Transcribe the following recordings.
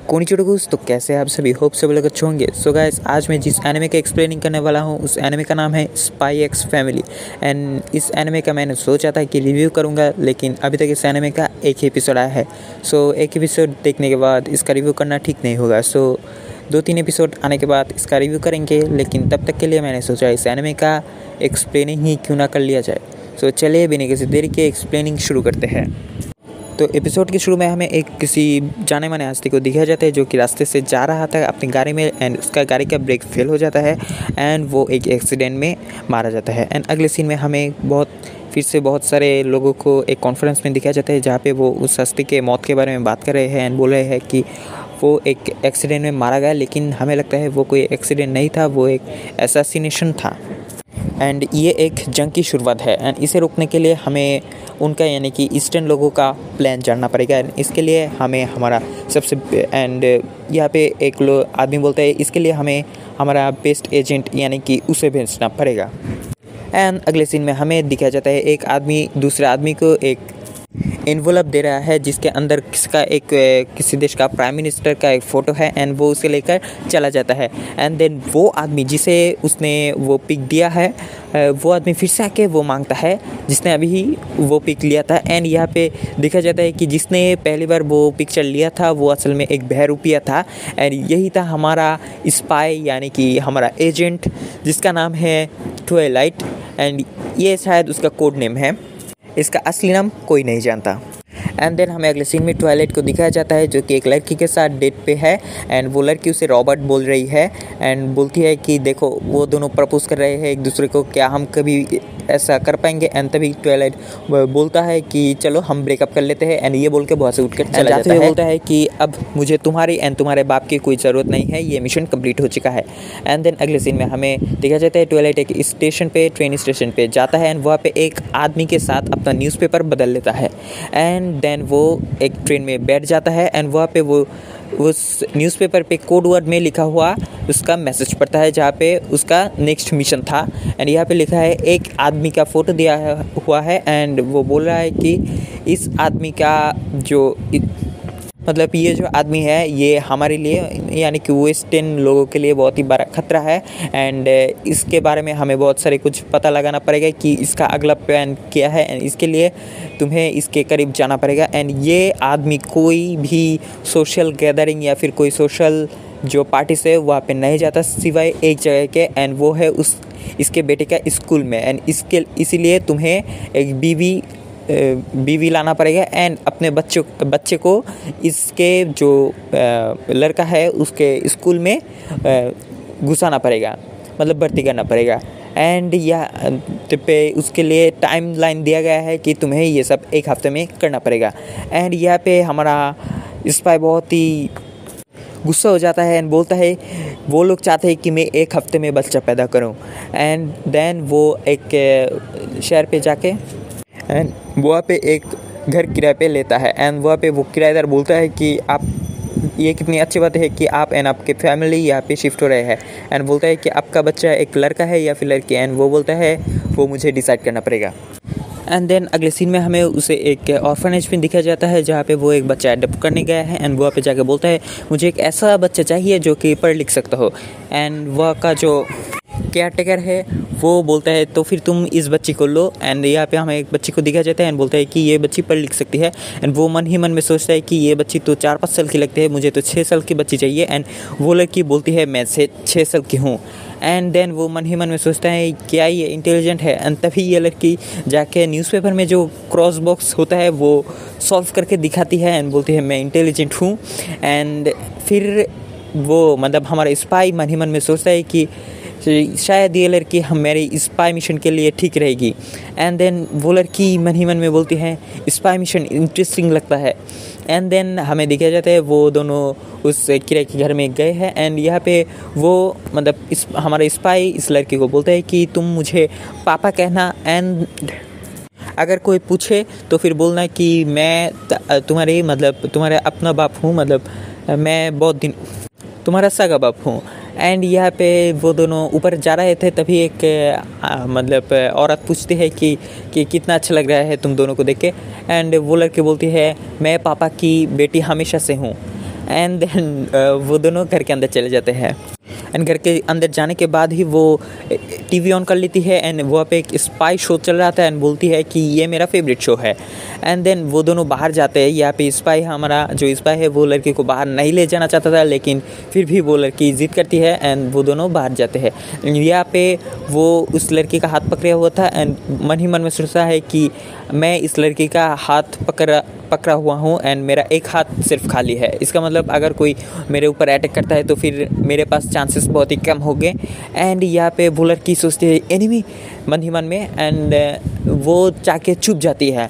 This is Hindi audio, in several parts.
कोनिचिडोगुस। तो कैसे आप सभी, होप सभी लोग अच्छे होंगे। सो गाइस, आज मैं जिस एनिमे का एक्सप्लेनिंग करने वाला हूँ उस एनिमे का नाम है स्पाई एक्स फैमिली। एंड इस एनिमे का मैंने सोचा था कि रिव्यू करूँगा, लेकिन अभी तक इस एनिमे का एक ही एपिसोड आया है। सो एक एपिसोड देखने के बाद इसका रिव्यू करना ठीक नहीं होगा। सो 2-3 एपिसोड आने के बाद इसका रिव्यू करेंगे, लेकिन तब तक के लिए मैंने सोचा इस एनिमे का एक्सप्लेनिंग ही क्यों ना कर लिया जाए। सो चलिए बिना किसी देरी के एक्सप्लेनिंग शुरू करते हैं। तो एपिसोड के शुरू में हमें एक किसी जाने माने हस्ती को दिखाया जाता है जो कि रास्ते से जा रहा था अपनी गाड़ी में, एंड उसका गाड़ी का ब्रेक फेल हो जाता है एंड वो एक एक्सीडेंट में मारा जाता है। एंड अगले सीन में हमें फिर से बहुत सारे लोगों को एक कॉन्फ्रेंस में दिखाया जाता है जहाँ पे वो उस हस्ती के मौत के बारे में बात कर रहे हैं एंड बोल रहे हैं कि वो एक एक्सीडेंट में मारा गया, लेकिन हमें लगता है वो कोई एक्सीडेंट नहीं था, वो एक असैसिनेशन था। एंड ये एक जंग की शुरुआत है एंड इसे रोकने के लिए हमें उनका यानी कि ईस्टर्न लोगों का प्लान जानना पड़ेगा। एंड इसके लिए हमें हमारा एंड यहाँ पे एक आदमी बोलता है इसके लिए हमें हमारा बेस्ट एजेंट यानी कि उसे भेजना पड़ेगा। एंड अगले सीन में हमें दिखाया जाता है एक आदमी दूसरे आदमी को एक एनवलप दे रहा है जिसके अंदर किसी देश का प्राइम मिनिस्टर का एक फ़ोटो है एंड वो उसे लेकर चला जाता है। एंड देन वो आदमी जिसे उसने वो पिक दिया है वो आदमी फिर से आके वो मांगता है जिसने अभी ही वो पिक लिया था। एंड यहाँ पे देखा जाता है कि जिसने पहली बार वो पिक्चर लिया था वो असल में एक बहरूपिया था एंड यही था हमारा स्पाई यानी कि हमारा एजेंट जिसका नाम है ट्वाइलाइट। एंड ये शायद उसका कोड नेम है, इसका असली नाम कोई नहीं जानता। एंड देन हमें अगले सीन में ट्वाइलाइट को दिखाया जाता है जो कि एक लड़की के साथ डेट पे है एंड वो लड़की उसे रॉबर्ट बोल रही है एंड बोलती है कि देखो वो दोनों प्रपोज कर रहे हैं एक दूसरे को, क्या हम कभी ऐसा कर पाएंगे। एंड तभी ट्वाइलाइट बोलता है कि चलो हम ब्रेकअप कर लेते हैं एंड ये बोल के वहाँ से उठकर चला जाता है। बोलता है कि अब मुझे तुम्हारी एंड तुम्हारे बाप की कोई ज़रूरत नहीं है, ये मिशन कंप्लीट हो चुका है। एंड देन अगले सीन में हमें देखा जाता है ट्वाइलाइट एक ट्रेन स्टेशन पे जाता है एंड वहाँ पे एक आदमी के साथ अपना न्यूज़पेपर बदल लेता है। एंड देन वो एक ट्रेन में बैठ जाता है एंड वहाँ पे वो उस न्यूज़पेपर पे कोड वर्ड में लिखा हुआ उसका मैसेज पढ़ता है जहाँ पे उसका नेक्स्ट मिशन था। एंड यहाँ पे लिखा है एक आदमी का फ़ोटो दिया हुआ है एंड वो बोल रहा है कि इस आदमी का मतलब ये जो आदमी है ये हमारे लिए यानी कि वेस्टर्न लोगों के लिए बहुत ही बड़ा खतरा है एंड इसके बारे में हमें बहुत सारे कुछ पता लगाना पड़ेगा कि इसका अगला प्लान क्या है एंड इसके लिए तुम्हें इसके करीब जाना पड़ेगा। एंड ये आदमी कोई भी सोशल गैदरिंग या फिर कोई सोशल जो पार्टी से वहाँ पे नहीं जाता सिवाय एक जगह के, एंड वो है इसके बेटे का स्कूल में। एंड इसीलिए तुम्हें एक बीवी लाना पड़ेगा एंड अपने बच्चे को इसके जो लड़का है उसके स्कूल में घुसाना पड़ेगा, मतलब भर्ती करना पड़ेगा। एंड पे उसके लिए टाइम लाइन दिया गया है कि तुम्हें ये सब एक हफ्ते में करना पड़ेगा। एंड यहाँ पे हमारा स्पाई बहुत ही गुस्सा हो जाता है एंड बोलता है वो लोग चाहते हैं कि मैं एक हफ्ते में बच्चा पैदा करूं। एंड देन वो एक शहर पे जाके एंड वहाँ पे एक घर किराए पे लेता है एंड वहाँ पे वो किराएदार बोलता है कि आप ये कितनी अच्छी बात है कि आप एंड आपके फैमिली यहाँ पे शिफ्ट हो रहे हैं। एंड बोलता है कि आपका बच्चा एक लड़का है या फिर लड़की। एंड वो बोलता है वो मुझे डिसाइड करना पड़ेगा। एंड देन अगले सीन में हमें उसे एक ऑर्फनेज में दिखाया जाता है जहाँ पे वो एक बच्चा अडॉप्ट करने गया है एंड वहाँ पे जाके बोलता है मुझे एक ऐसा बच्चा चाहिए जो कि पढ़ लिख सकता हो। एंड वह का जो केयर टेकर है वो बोलता है तो फिर तुम इस बच्ची को लो। एंड यहाँ पे हमें एक बच्ची को दिखाया जाता है एंड बोलता है कि ये बच्ची पढ़ लिख सकती है। एंड वो मन ही मन में सोचता है कि ये बच्ची तो 4-5 साल की लगती है, मुझे तो 6 साल की बच्ची चाहिए। एंड वो लड़की बोलती है मैं 6 साल की हूँ। एंड देन वो मन ही मन में सोचता है क्या ये इंटेलिजेंट है। एंड तभी ये लड़की जाके न्यूज़पेपर में जो क्रॉस बॉक्स होता है वो सॉल्व करके दिखाती है एंड बोलती है मैं इंटेलिजेंट हूँ। एंड फिर वो मतलब हमारा स्पाई मन ही मन में सोचता है कि शायद ये लड़की मेरे स्पाई मिशन के लिए ठीक रहेगी। एंड देन वो लड़की मन ही मन में बोलती है स्पाई मिशन इंटरेस्टिंग लगता है। एंड देन हमें दिखाया जाता है वो दोनों उस किराए के घर में गए हैं एंड यहाँ पे वो मतलब हमारा स्पाई इस लड़की को बोलता है कि तुम मुझे पापा कहना एंड अगर कोई पूछे तो फिर बोलना कि मैं तुम्हारे अपना बाप हूँ, मतलब मैं बहुत दिन तुम्हारा सगा बाप हूँ। एंड यहाँ पे वो दोनों ऊपर जा रहे थे तभी एक औरत पूछती है कि कितना अच्छा लग रहा है तुम दोनों को देख के। एंड वो लड़की बोलती है मैं पापा की बेटी हमेशा से हूँ। एंड देन वो दोनों घर के अंदर चले जाते हैं। एंड घर के अंदर जाने के बाद ही वो टीवी ऑन कर लेती है एंड वहाँ पे एक स्पाई शो चल रहा था एंड बोलती है कि ये मेरा फेवरेट शो है। एंड देन वो दोनों बाहर जाते हैं। यहाँ पे स्पाई, हमारा जो स्पाई है वो लड़की को बाहर नहीं ले जाना चाहता था, लेकिन फिर भी वो लड़की जिद करती है एंड वो दोनों बाहर जाते हैं। यहाँ पे वो उस लड़की का हाथ पकड़ा हुआ था एंड मन ही मन में सोचता है कि मैं इस लड़की का हाथ पकड़ा हुआ हूँ एंड मेरा एक हाथ सिर्फ खाली है। इसका मतलब अगर कोई मेरे ऊपर अटैक करता है तो फिर मेरे पास चांसेस बहुत ही कम हो गए। एंड यहाँ पे वो लड़की सोचती है एनिमी मन ही मन में एंड वो जाके छुप जाती है।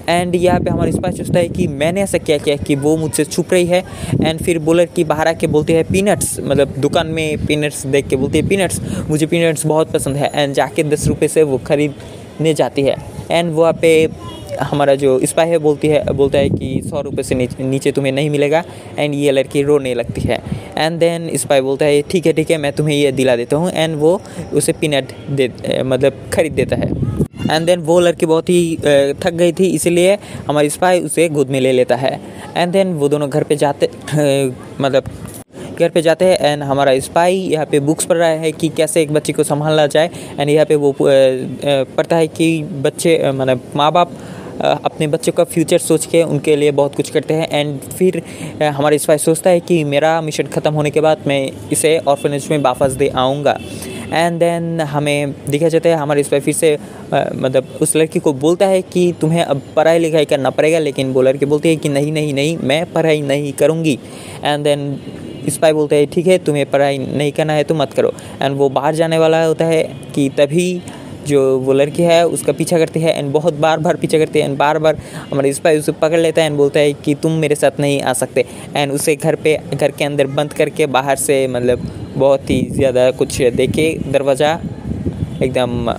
एंड यहाँ पे हमारे स्पाई सोचता है कि मैंने ऐसा क्या किया कि वो मुझसे छुप रही है। एंड फिर वो लड़की बाहर आके बोलती है पीनट्स, मतलब दुकान में पीनट्स देख के बोलती है पीनट्स, मुझे पीनट्स बहुत पसंद है। एंड जाके 10 रुपये से वो खरीदने जाती है। एंड वहाँ पे हमारा जो स्पाई है बोलता है कि 100 रुपये से नीचे तुम्हें नहीं मिलेगा। एंड ये लड़की रोने लगती है। एंड देन स्पाई बोलता है ठीक है मैं तुम्हें ये दिला देता हूँ। एंड वो उसे पीनट खरीद देता है। एंड देन वो लड़की बहुत ही थक गई थी, इसलिए हमारी स्पाई उसे गोद में ले लेता है। एंड देन वो दोनों घर पे जाते हैं एंड हमारा स्पाई यहाँ पे बुक्स पढ़ रहा है कि कैसे एक बच्चे को संभाला जाए। एंड यहाँ पे वो पढ़ता है कि बच्चे माँ बाप अपने बच्चों का फ्यूचर सोच के उनके लिए बहुत कुछ करते हैं। एंड फिर हमारा स्पाई सोचता है कि मेरा मिशन ख़त्म होने के बाद मैं इसे ऑर्फनेज में वापस दे आऊँगा। एंड देन हमें दिखा जाता है हमारे स्पाई फिर से उस लड़की को बोलता है कि तुम्हें अब पढ़ाई लिखाई करना पड़ेगा, लेकिन वो लड़की बोलती है कि नहीं मैं पढ़ाई नहीं करूँगी। एंड देन स्पाई बोलता है ठीक है तुम्हें पढ़ाई नहीं करना है तो मत करो। एंड वो बाहर जाने वाला होता है कि तभी जो वो लड़की है उसका पीछा करती है एंड बहुत बार पीछा करती है। एंड बार हमारे स्पाई उसे पकड़ लेता है एंड बोलता है कि तुम मेरे साथ नहीं आ सकते। एंड उसे घर के अंदर बंद करके बाहर से बहुत ही ज़्यादा कुछ देके दरवाज़ा एकदम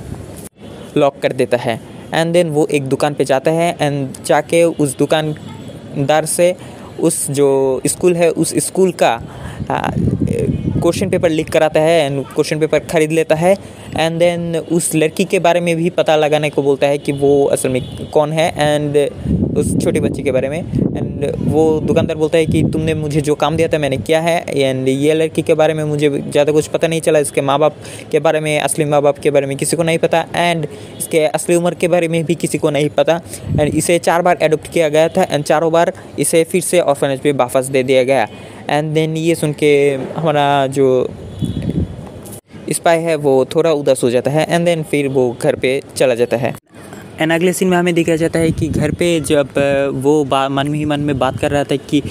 लॉक कर देता है। एंड देन वो एक दुकान पे जाता है एंड जाके उस दुकानदार से उस जो स्कूल है उस स्कूल का क्वेश्चन पेपर लीक कराता है एंड क्वेश्चन पेपर खरीद लेता है। एंड देन उस लड़की के बारे में भी पता लगाने को बोलता है कि वो असल में कौन है एंड उस छोटे बच्चे के बारे में। एंड वो दुकानदार बोलता है कि तुमने मुझे जो काम दिया था मैंने किया है। एंड ये लड़की के बारे में मुझे ज़्यादा कुछ पता नहीं चला, इसके माँ बाप के बारे में, असली माँ बाप के बारे में किसी को नहीं पता एंड इसके असली उम्र के बारे में भी किसी को नहीं पता। एंड इसे 4 बार एडॉप्ट किया गया था एंड चारों बार इसे फिर से ऑर्फनेज पे वापस दे दिया गया। एंड देन ये सुन के हमारा जो स्पाई है वो थोड़ा उदास हो जाता है एंड देन फिर वो घर पे चला जाता है। एंड अगले सीन में हमें दिखाया जाता है कि घर पे जब वो मन ही मन में बात कर रहा था कि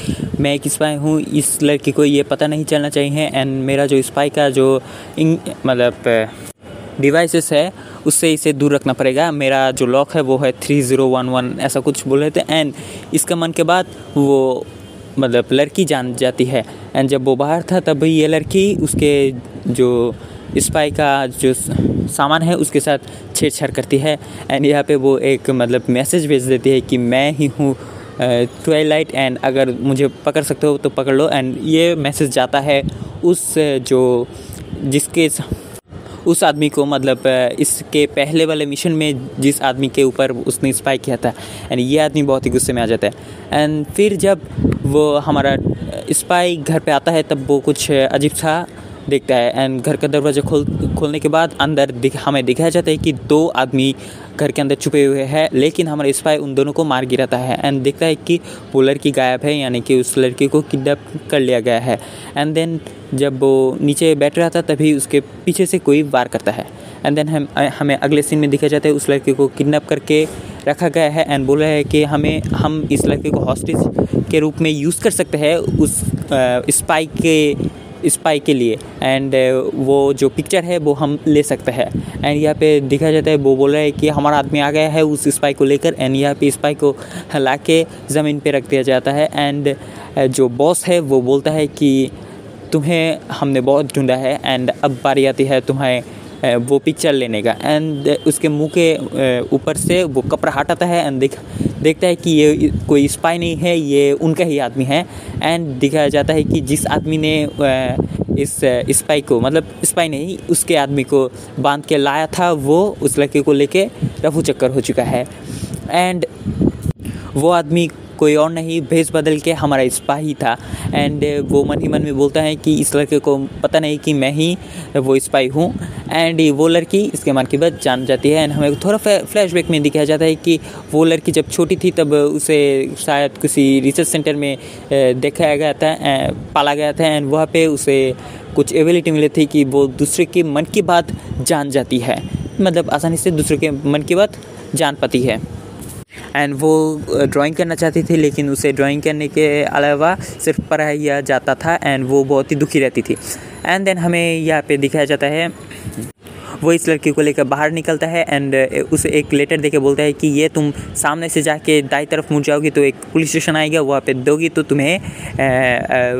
मैं एक स्पाई हूँ, इस लड़की को ये पता नहीं चलना चाहिए एंड मेरा जो स्पाई का जो डिवाइसेस है उससे इसे दूर रखना पड़ेगा। मेरा जो लॉक है वो है 3011 ऐसा कुछ बोल रहे थे। एंड इसका मन के बाद वो लड़की जान जाती है। एंड जब वो बाहर था तब ये लड़की उसके जो स्पाई का जो सामान है उसके साथ छेड़छाड़ करती है। एंड यहाँ पे वो एक मैसेज भेज देती है कि मैं ही हूँ ट्वाइलाइट एंड अगर मुझे पकड़ सकते हो तो पकड़ लो। एंड ये मैसेज जाता है उस आदमी को, इसके पहले वाले मिशन में जिस आदमी के ऊपर उसने स्पाई किया था। एंड ये आदमी बहुत ही गुस्से में आ जाता है। एंड फिर जब वो हमारा स्पाई घर पे आता है तब वो कुछ अजीब सा देखता है। एंड घर का दरवाज़ा खोलने के बाद अंदर हमें दिखाया जाता है कि 2 आदमी घर के अंदर छुपे हुए हैं, लेकिन हमारा स्पाई उन दोनों को मार गिराता है एंड देखता है कि वो लड़की गायब है, यानी कि उस लड़की को किडनैप कर लिया गया है। एंड देन जब वो नीचे बैठ रहा था तभी उसके पीछे से कोई वार करता है। एंड देन हमें अगले सीन में दिखाया जाता है उस लड़की को किडनैप करके रखा गया है एंड बोला है कि हम इस लड़के को हॉस्टेज के रूप में यूज़ कर सकते हैं उस स्पाई के लिए। एंड वो जो पिक्चर है वो हम ले सकते हैं। एंड यहाँ पे दिखा जाता है वो बोल रहा है कि हमारा आदमी आ गया है उस स्पाई को लेकर। एंड यहाँ पे स्पाई को हिला के ज़मीन पे रख दिया जाता है। एंड जो बॉस है वो बोलता है कि तुम्हें हमने बहुत ढूंढा है एंड अब बारी आती है तुम्हें वो पिक्चर लेने का। एंड उसके मुंह के ऊपर से वो कपड़ा हटाता है एंड देखता है कि ये कोई स्पाई नहीं है, ये उनका ही आदमी है। एंड दिखाया जाता है कि जिस आदमी ने इस स्पाई को, स्पाई नहीं, उसके आदमी को बांध के लाया था वो उस लड़के को लेके रफू चक्कर हो चुका है। एंड वो आदमी कोई और नहीं, भेस बदल के हमारा स्पाई था। एंड वो मन ही मन में बोलता है कि इस लड़के को पता नहीं कि मैं ही वो स्पाई हूँ। एंड वो लड़की इसके मन की बात जान जाती है। एंड हमें थोड़ा फ्लैशबैक में दिखाया जाता है कि वो लड़की जब छोटी थी तब उसे शायद किसी रिसर्च सेंटर में देखा गया था, पाला गया था। एंड वहाँ पे उसे कुछ एबिलिटी मिली थी कि वो दूसरे के मन की बात जान जाती है, मतलब आसानी से दूसरे के मन की बात जान पाती है। एंड वो ड्राइंग करना चाहती थी, लेकिन उसे ड्राइंग करने के अलावा सिर्फ पढ़ाया जाता था। एंड वो बहुत ही दुखी रहती थी। एंड देन हमें यहाँ पे दिखाया जाता है वो इस लड़की को लेकर बाहर निकलता है। एंड उसे एक लेटर देके बोलता है कि ये तुम सामने से जाके दाई तरफ मुड़ जाओगी तो एक पुलिस स्टेशन आएगा, वहाँ पे दोगी तो तुम्हें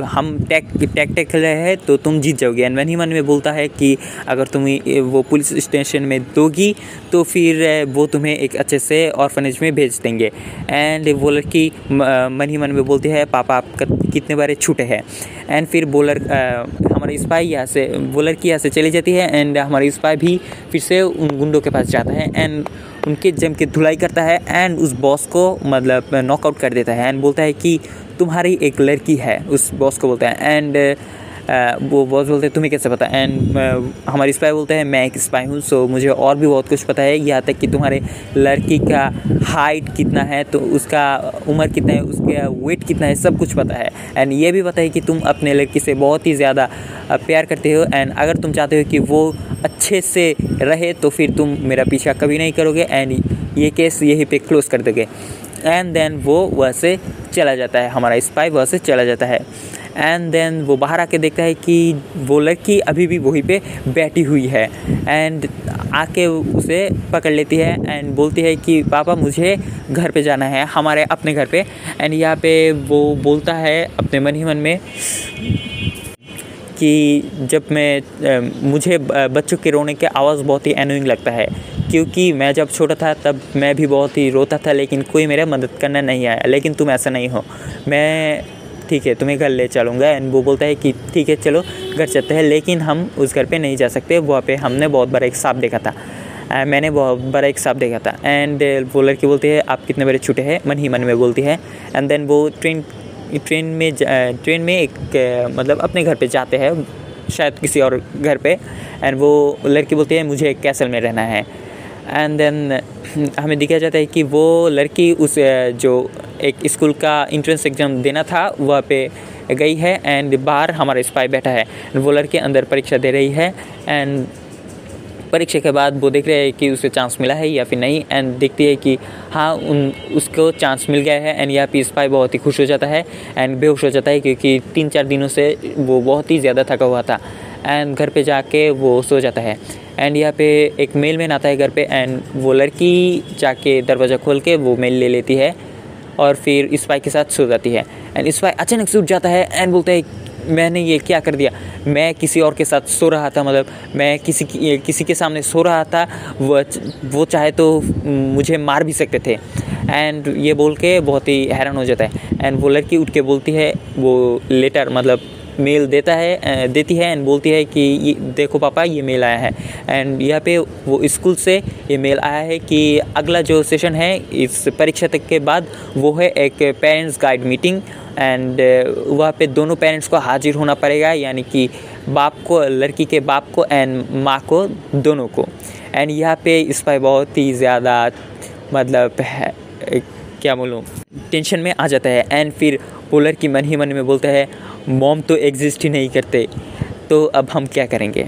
हम टैग खेल रहे हैं तो तुम जीत जाओगे। एंड मन ही मन में बोलता है कि अगर तुम वो पुलिस स्टेशन में दोगी तो फिर वो तुम्हें एक अच्छे से ऑर्फनेज में भेज देंगे। एंड वो लड़की मन ही मन में बोलती है पापा आपका कितने बारे छूटे हैं। एंड फिर हमारा स्पाई यहाँ से वो लड़की यहाँ से चली जाती है। एंड हमारा स्पाई भी फिर से उन गुंडों के पास जाता है एंड उनके जम के धुलाई करता है। एंड उस बॉस को मतलब नॉकआउट कर देता है। एंड बोलता है कि तुम्हारी एक लड़की है, उस बॉस को बोलता है। एंड वो बॉस बोलते हैं तुम्हें कैसे पता। एंड हमारी स्पाई बोलते हैं मैं एक स्पाई हूँ, सो मुझे और भी बहुत कुछ पता है, यहाँ तक कि तुम्हारे लड़की का हाइट कितना है, तो उसका उम्र कितना है, उसका वेट कितना है, सब कुछ पता है। एंड ये भी पता है कि तुम अपने लड़की से बहुत ही ज़्यादा प्यार करते हो। एंड अगर तुम चाहते हो कि वो अच्छे से रहे तो फिर तुम मेरा पीछा कभी नहीं करोगे एंड ये केस यहीं पे क्लोज़ कर दोगे। एंड देन वो वहाँ से चला जाता है, हमारा स्पाई वहाँ से चला जाता है। एंड देन वो बाहर आके देखता है कि वो लड़की अभी भी वहीं पे बैठी हुई है। एंड आके उसे पकड़ लेती है एंड बोलती है कि पापा मुझे घर पे जाना है, हमारे अपने घर पे। एंड यहाँ पे वो बोलता है अपने मन ही मन में कि जब मुझे बच्चों के रोने की आवाज़ बहुत ही एनोइंग लगता है, क्योंकि मैं जब छोटा था तब मैं भी बहुत ही रोता था, लेकिन कोई मेरा मदद करने नहीं आया। लेकिन तुम ऐसा नहीं हो, मैं ठीक है तुम्हें घर ले चलूँगा। एंड वो बोलता है कि ठीक है चलो घर चलते हैं, लेकिन हम उस घर पे नहीं जा सकते, वहाँ पे हमने बहुत बड़ा एक सांप देखा था। मैंने बहुत बड़ा एक सांप देखा था। एंड वो लड़की बोलती है आप कितने बड़े छूटे हैं, मन ही मन में बोलती है। एंड देन वो ट्रेन में एक मतलब अपने घर पे जाते हैं, शायद किसी और घर पे। एंड वो लड़की बोलती है मुझे एक कैसल में रहना है। एंड देन हमें दिखाया जाता है कि वो लड़की उस जो एक स्कूल का एंट्रेंस एग्ज़ाम देना था वहाँ पे गई है। एंड बाहर हमारा स्पाई बैठा है, वो लड़की अंदर परीक्षा दे रही है। एंड परीक्षा के बाद वो देख रहे हैं कि उसे चांस मिला है या फिर नहीं। एंड देखती है कि हाँ उसको चांस मिल गया है। एंड यहाँ पे स्पाई बहुत ही खुश हो जाता है एंड बेहोश हो जाता है, क्योंकि 3-4 दिनों से वो बहुत ही ज़्यादा थका हुआ था। एंड घर पे जाके वो सो जाता है। एंड यहाँ पे एक मेलमैन आता है घर पे। एंड वो लड़की जाके दरवाज़ा खोल के वो मेल ले लेती है और फिर स्पाई के साथ सो जाती है। एंड स्पाई अचानक से उठ जाता है एंड बोलता है मैंने ये क्या कर दिया, मैं किसी और के साथ सो रहा था, मतलब मैं किसी के सामने सो रहा था, वो चाहे तो मुझे मार भी सकते थे। एंड ये बोल के बहुत ही हैरान हो जाता है। एंड वो लड़की उठ के बोलती है, वो लेटर मतलब मेल देती है एंड बोलती है कि ये देखो पापा ये मेल आया है। एंड यहाँ पे वो स्कूल से ये मेल आया है कि अगला जो सेशन है इस परीक्षा तक के बाद वो है एक पेरेंट्स गाइड मीटिंग। एंड वहाँ पे दोनों पेरेंट्स को हाजिर होना पड़ेगा, यानी कि बाप को, लड़की के बाप को एंड माँ को, दोनों को। एंड यहाँ पे स्पाई बहुत ही ज़्यादा मतलब क्या बोलूँ टेंशन में आ जाता है। एंड फिर वो लड़की मन ही मन में बोलता है मॉम तो एग्जिस्ट ही नहीं करते, तो अब हम क्या करेंगे।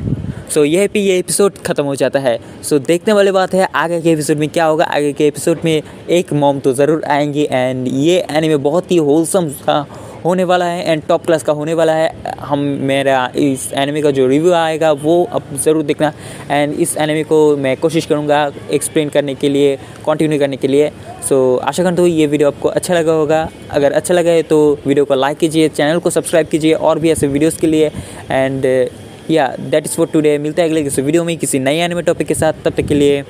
सो यह पे ये एपिसोड ख़त्म हो जाता है। सो देखने वाली बात है आगे के एपिसोड में क्या होगा। आगे के एपिसोड में एक मॉम तो ज़रूर आएंगी एंड ये एनीमे बहुत ही होलसम होने वाला है एंड टॉप क्लास का होने वाला है। मेरा इस एनीमे का जो रिव्यू आएगा वो अब ज़रूर देखना। एंड इस एनीमे को मैं कोशिश करूँगा एक्सप्लेन करने के लिए, कंटिन्यू करने के लिए। सो आशा करता हूँ ये वीडियो आपको अच्छा लगा होगा। अगर अच्छा लगा है तो वीडियो को लाइक कीजिए, चैनल को सब्सक्राइब कीजिए और भी ऐसे वीडियोज़ के लिए। And that is for today. मिलते हैं अगले किसी वीडियो में किसी नए एनीमे टॉपिक के साथ। तब तक के लिए